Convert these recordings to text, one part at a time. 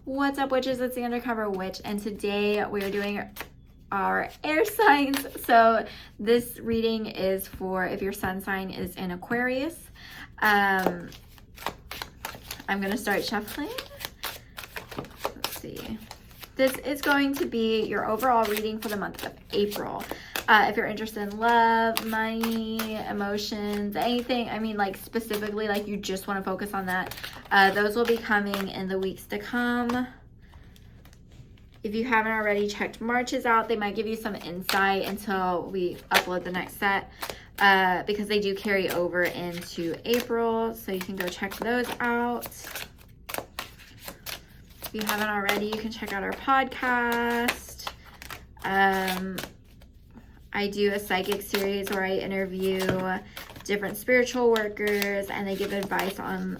What's up, witches? It's the Undercover Witch, and today we are doing our air signs. So this reading is for if your sun sign is in Aquarius. I'm gonna start shuffling. Let's see. This is going to be your overall reading for the month of April. If you're interested in love, money, emotions, anything, I mean, like specifically, like you just want to focus on that, those will be coming in the weeks to come. If you haven't already checked March's out, they might give you some insight until we upload the next set, because they do carry over into April, so you can go check those out. If you haven't already, you can check out our podcast. I do a psychic series where I interview different spiritual workers and they give advice on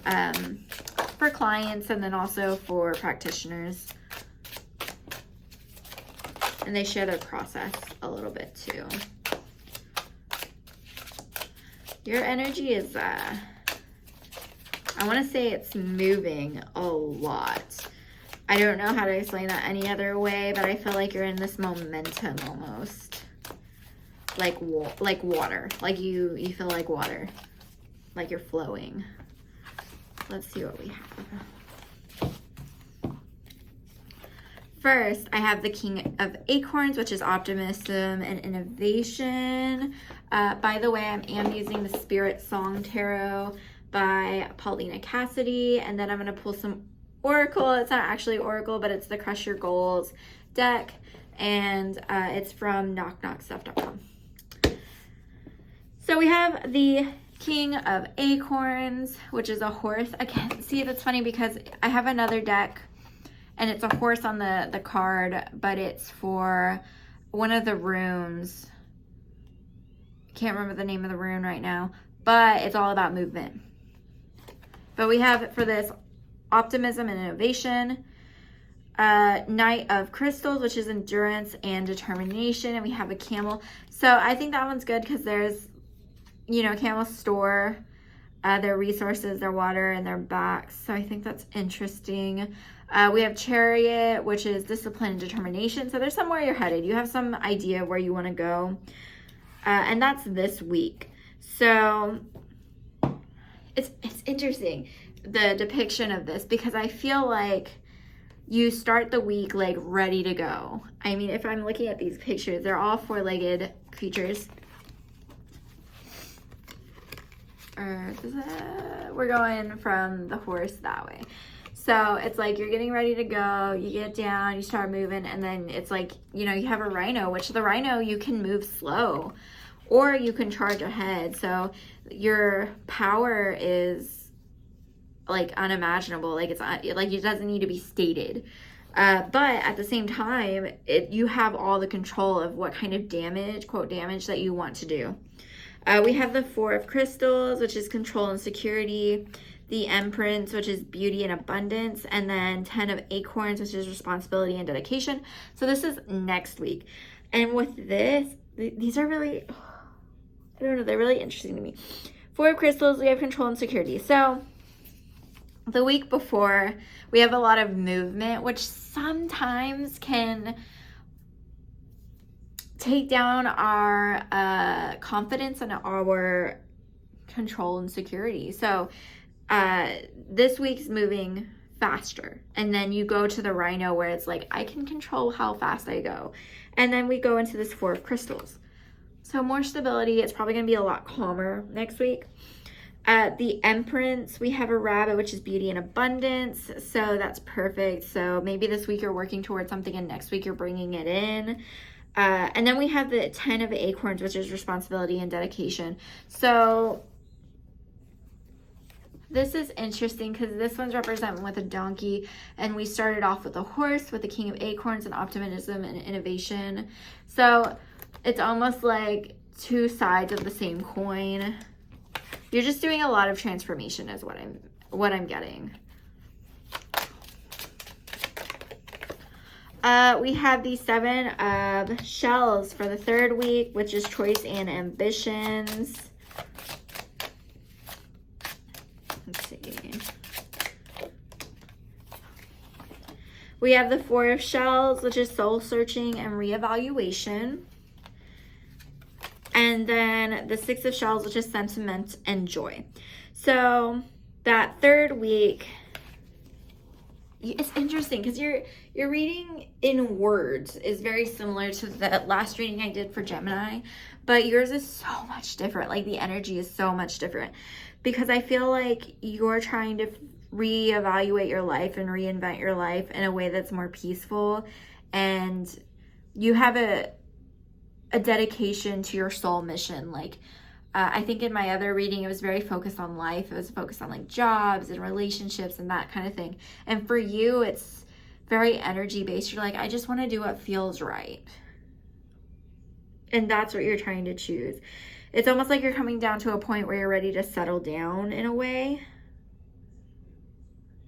for clients and then also for practitioners. And they share their process a little bit too. Your energy is, I want to say it's moving a lot. I don't know how to explain that any other way, but I feel like you're in this momentum almost. Like water. Like you feel like water. Like you're flowing. Let's see what we have. First, I have the King of Acorns, which is optimism and innovation. By the way, I am using the Spirit Song Tarot by Paulina Cassidy. And then I'm going to pull some Oracle. It's not actually Oracle, but it's the Crush Your Goals deck. And it's from knockknockstuff.com. So we have the King of Acorns, which is a horse. Again, see, that's funny because I have another deck and it's a horse on the card, but it's for one of the runes. I can't remember the name of the rune right now, but it's all about movement. But we have for this optimism and innovation, Knight of Crystals, which is endurance and determination, and we have a camel. So I think that one's good because there's, you know, camels store their resources, their water, and their backs. So I think that's interesting. We have Chariot, which is discipline and determination. So there's somewhere you're headed. You have some idea of where you want to go. And that's this week. So it's interesting, the depiction of this, because I feel like you start the week like ready to go. I mean, if I'm looking at these pictures, they're all four-legged creatures. We're going from the horse that way. So it's like you're getting ready to go, you get down, you start moving, and then it's like, you know, you have a rhino, which the rhino, you can move slow or you can charge ahead. So your power is like unimaginable. Like it's like it doesn't need to be stated. But at the same time, you have all the control of what kind of damage, quote damage, that you want to do. We have the Four of Crystals, which is control and security, the Empress, which is beauty and abundance, and then 10 of Acorns, which is responsibility and dedication. So this is next week. And with this, these are really, I don't know, they're really interesting to me. Four of Crystals, we have control and security. So the week before, we have a lot of movement, which sometimes can take down our confidence and our control and security. So this week's moving faster, and then you go to the rhino where it's like, I can control how fast I go. And then we go into this Four of Crystals. So more stability. It's probably going to be a lot calmer next week. The Empress, we have a rabbit, which is beauty and abundance. So that's perfect. So maybe this week you're working towards something and next week you're bringing it in. And then we have the 10 of Acorns, which is responsibility and dedication. So this is interesting because this one's represented with a donkey, and we started off with a horse with the King of Acorns and optimism and innovation. So it's almost like two sides of the same coin. You're just doing a lot of transformation is what I'm getting. We have the 7 of Shells for the third week, which is choice and ambitions. Let's see. We have the Four of Shells, which is soul searching and reevaluation. And then the Six of Shells, which is sentiment and joy. So that third week, it's interesting because your reading in words is very similar to the last reading I did for Gemini, but yours is so much different. Like the energy is so much different because I feel like you're trying to reevaluate your life and reinvent your life in a way that's more peaceful, and you have a dedication to your soul mission. Like I think in my other reading, it was very focused on life. It was focused on like jobs and relationships and that kind of thing. And for you, it's very energy based. You're like, I just want to do what feels right. And that's what you're trying to choose. It's almost like you're coming down to a point where you're ready to settle down in a way.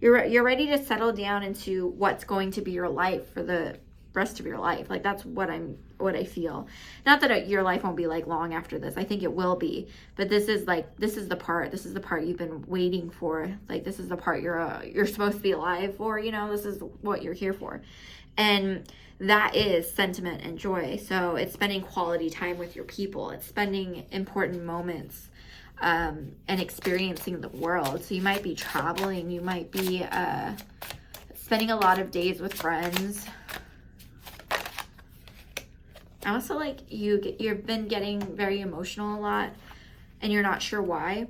You're ready to settle down into what's going to be your life for the rest of your life. Like that's what I feel. Not that your life won't be like long after this. I think it will be, but this is the part you've been waiting for. Like this is the part you're supposed to be alive for, you know. This is what you're here for. And that is sentiment and joy. So it's spending quality time with your people. It's spending important moments and experiencing the world. So you might be traveling, you might be spending a lot of days with friends. I also like you've been getting very emotional a lot and you're not sure why.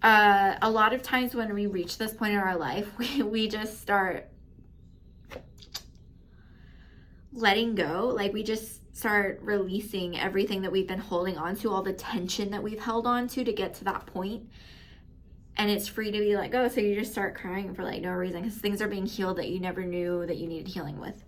A lot of times when we reach this point in our life, we just start letting go. Like we just start releasing everything that we've been holding on to, all the tension that we've held on to get to that point. And it's free to be let go. So you just start crying for like no reason because things are being healed that you never knew that you needed healing with.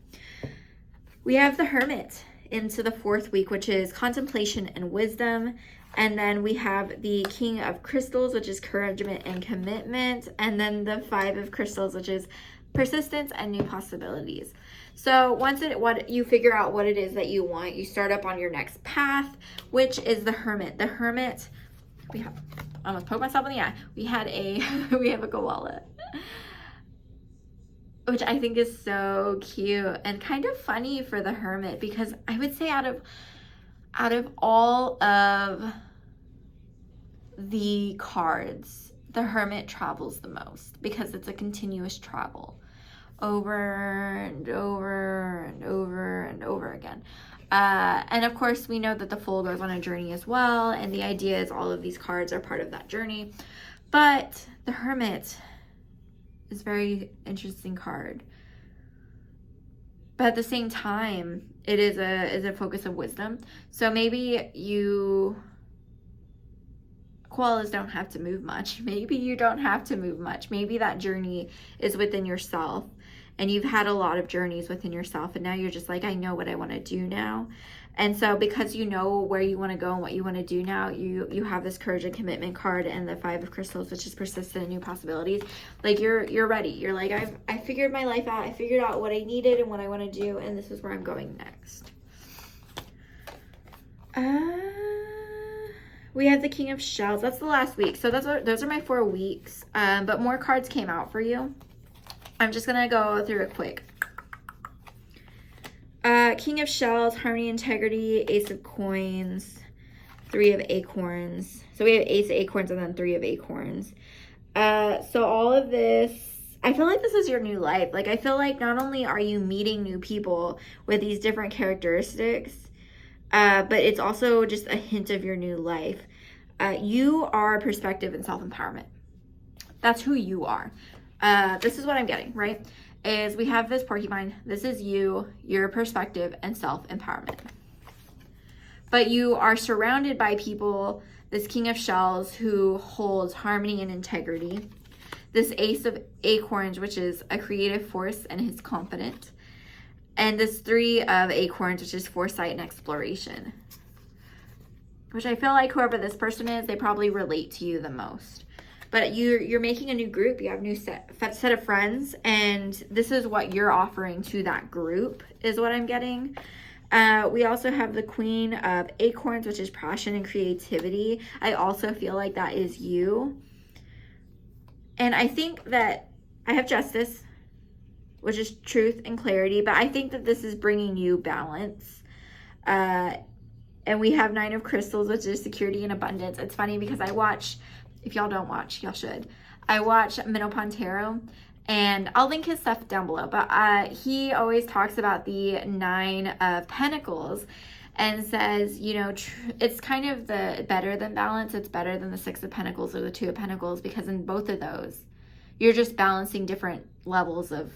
We have the Hermit into the fourth week, which is contemplation and wisdom. And then we have the King of Crystals, which is encouragement and commitment. And then the Five of Crystals, which is persistence and new possibilities. So once you figure out what it is that you want, you start up on your next path, which is the Hermit. The Hermit, I almost poked myself in the eye. We have a koala, which I think is so cute and kind of funny for the Hermit, because I would say out of all of the cards, the Hermit travels the most because it's a continuous travel over and over and over and over again. And of course, we know that the Fool goes on a journey as well, and the idea is all of these cards are part of that journey. But the Hermit is a very interesting card. But at the same time, it is a focus of wisdom. So maybe koalas don't have to move much. Maybe you don't have to move much. Maybe that journey is within yourself. And you've had a lot of journeys within yourself, and now you're just like, I know what I want to do now. And so because you know where you want to go and what you want to do now, you have this courage and commitment card and the Five of Crystals, which is persistent and new possibilities. Like you're ready. You're like, I figured my life out. I figured out what I needed and what I want to do, and this is where I'm going next. We have the King of Shells. That's the last week. So those are my 4 weeks. But more cards came out for you. I'm just going to go through it quick. King of Shells, Harmony, Integrity, Ace of Coins, 3 of Acorns. So we have Ace of Acorns and then 3 of Acorns. So all of this, I feel like this is your new life. Like I feel like not only are you meeting new people with these different characteristics, but it's also just a hint of your new life. You are perspective and self-empowerment. That's who you are. This is what I'm getting, right? Is we have this porcupine. This is you, your perspective, and self-empowerment. But you are surrounded by people, this King of Shells, who holds harmony and integrity. This Ace of Acorns, which is a creative force and is confident. And this 3 of Acorns, which is foresight and exploration. Which I feel like whoever this person is, they probably relate to you the most. But you're making a new group. You have a new set of friends, and this is what you're offering to that group is what I'm getting. We also have the Queen of Acorns, which is passion and creativity. I also feel like that is you. And I think that I have Justice, which is truth and clarity. But I think that this is bringing you balance. And we have 9 of crystals, which is security and abundance. It's funny because I watch, if y'all don't watch, y'all should. I watch Menopause Tarot, and I'll link his stuff down below. But he always talks about the 9 of Pentacles and says, you know, it's kind of the better than balance. It's better than the 6 of Pentacles or the 2 of Pentacles, because in both of those, you're just balancing different levels of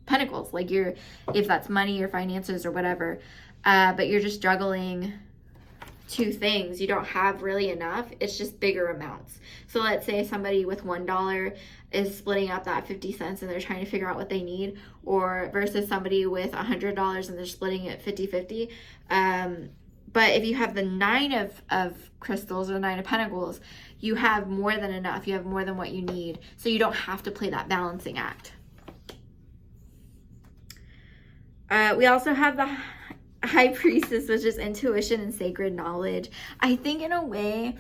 pentacles. Like if that's money or finances or whatever. But you're just juggling 2 things. You don't have really enough. It's just bigger amounts. So let's say somebody with $1 is splitting up that 50 cents and they're trying to figure out what they need, or versus somebody with $100 and they're splitting it 50-50. But if you have the 9 of crystals or the 9 of Pentacles, you have more than enough. You have more than what you need. So you don't have to play that balancing act. We also have the High Priestess, which is intuition and sacred knowledge. I think in a way,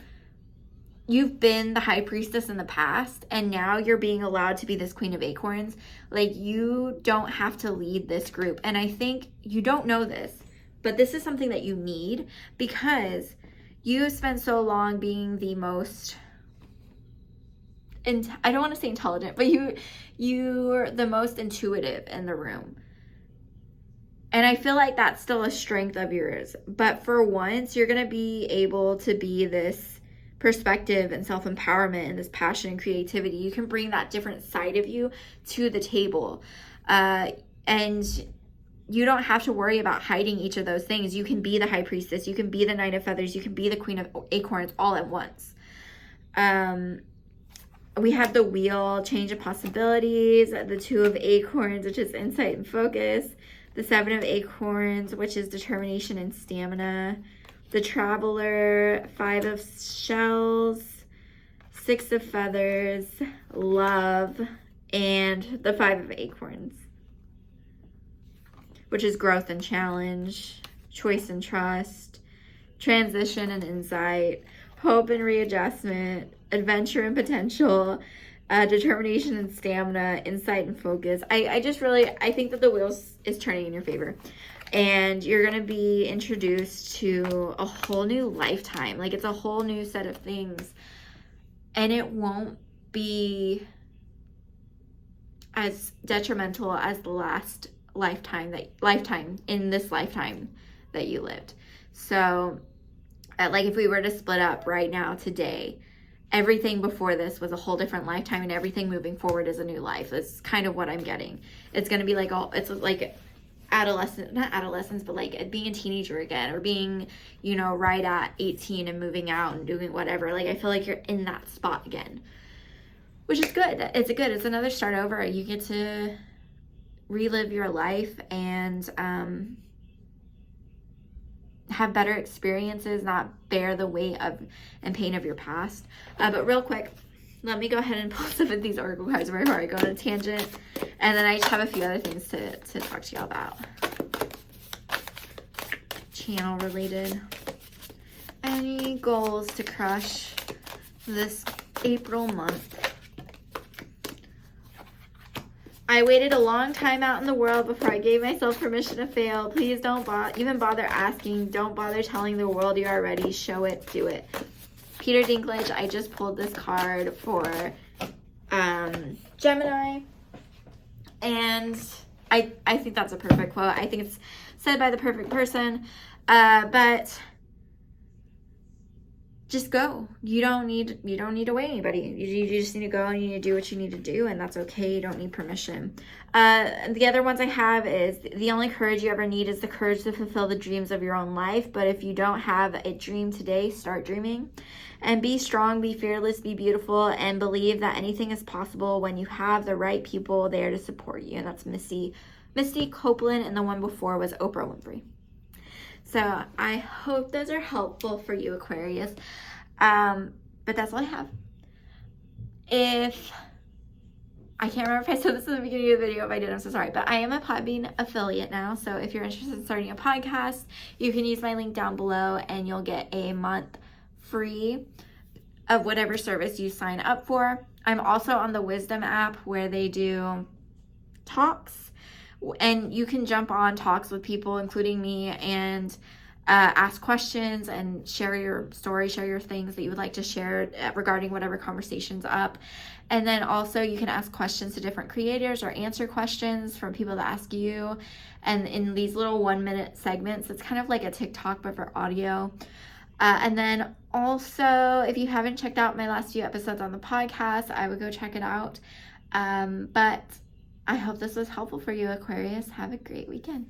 you've been the High Priestess in the past, and now you're being allowed to be this Queen of Acorns. Like, you don't have to lead this group. And I think you don't know this, but this is something that you need, because you spent so long being the most, and I don't want to say intelligent, but you're the most intuitive in the room. And I feel like that's still a strength of yours. But for once, you're going to be able to be this perspective and self-empowerment and this passion and creativity. You can bring that different side of you to the table. And you don't have to worry about hiding each of those things. You can be the High Priestess. You can be the 9 of Feathers. You can be the Queen of Acorns all at once. We have the Wheel, change of possibilities. The 2 of Acorns, which is insight and focus. The 7 of Acorns, which is determination and stamina. The Traveler, 5 of Shells, 6 of Feathers, love, and the 5 of Acorns, which is growth and challenge, choice and trust, transition and insight, hope and readjustment, adventure and potential, determination and stamina, insight and focus. I think that the wheel is turning in your favor, and you're going to be introduced to a whole new lifetime. Like, it's a whole new set of things, and it won't be as detrimental as the last lifetime in this lifetime that you lived. So like, if we were to split up right now today, everything before this was a whole different lifetime, and everything moving forward is a new life. That's kind of what I'm getting. It's going to be like it's like not adolescence, but like being a teenager again, or being, you know, right at 18 and moving out and doing whatever. Like, I feel like you're in that spot again, which is good. It's another start over. You get to relive your life and have better experiences, not bear the weight of and pain of your past. But real quick, let me go ahead and pull some of these oracle cards before I go on a tangent, and then I just have a few other things to talk to y'all about, channel related. Any goals to crush this April month? I waited a long time out in the world before I gave myself permission to fail. Please don't even bother asking. Don't bother telling the world you are ready. Show it, do it. Peter Dinklage, I just pulled this card for Gemini. And I think that's a perfect quote. I think it's said by the perfect person. But just go. You don't need to wait anybody. You just need to go, and you need to do what you need to do, and that's okay. You don't need permission. The other ones I have is the only courage you ever need is the courage to fulfill the dreams of your own life. But if you don't have a dream today, start dreaming. And be strong, be fearless, be beautiful, and believe that anything is possible when you have the right people there to support you. And that's Misty Copeland, and the one before was Oprah Winfrey. So I hope those are helpful for you, Aquarius. But that's all I have. If I can't remember if I said this in the beginning of the video. If I did, I'm so sorry. But I am a Podbean affiliate now. So if you're interested in starting a podcast, you can use my link down below, and you'll get a month free of whatever service you sign up for. I'm also on the Wisdom app, where they do talks, and you can jump on talks with people, including me, and ask questions and share your story, share your things that you would like to share regarding whatever conversation's up. And then also you can ask questions to different creators or answer questions from people that ask you. And in these little 1-minute segments, it's kind of like a TikTok, but for audio. And then also, if you haven't checked out my last few episodes on the podcast, I would go check it out. But I hope this was helpful for you, Aquarius. Have a great weekend.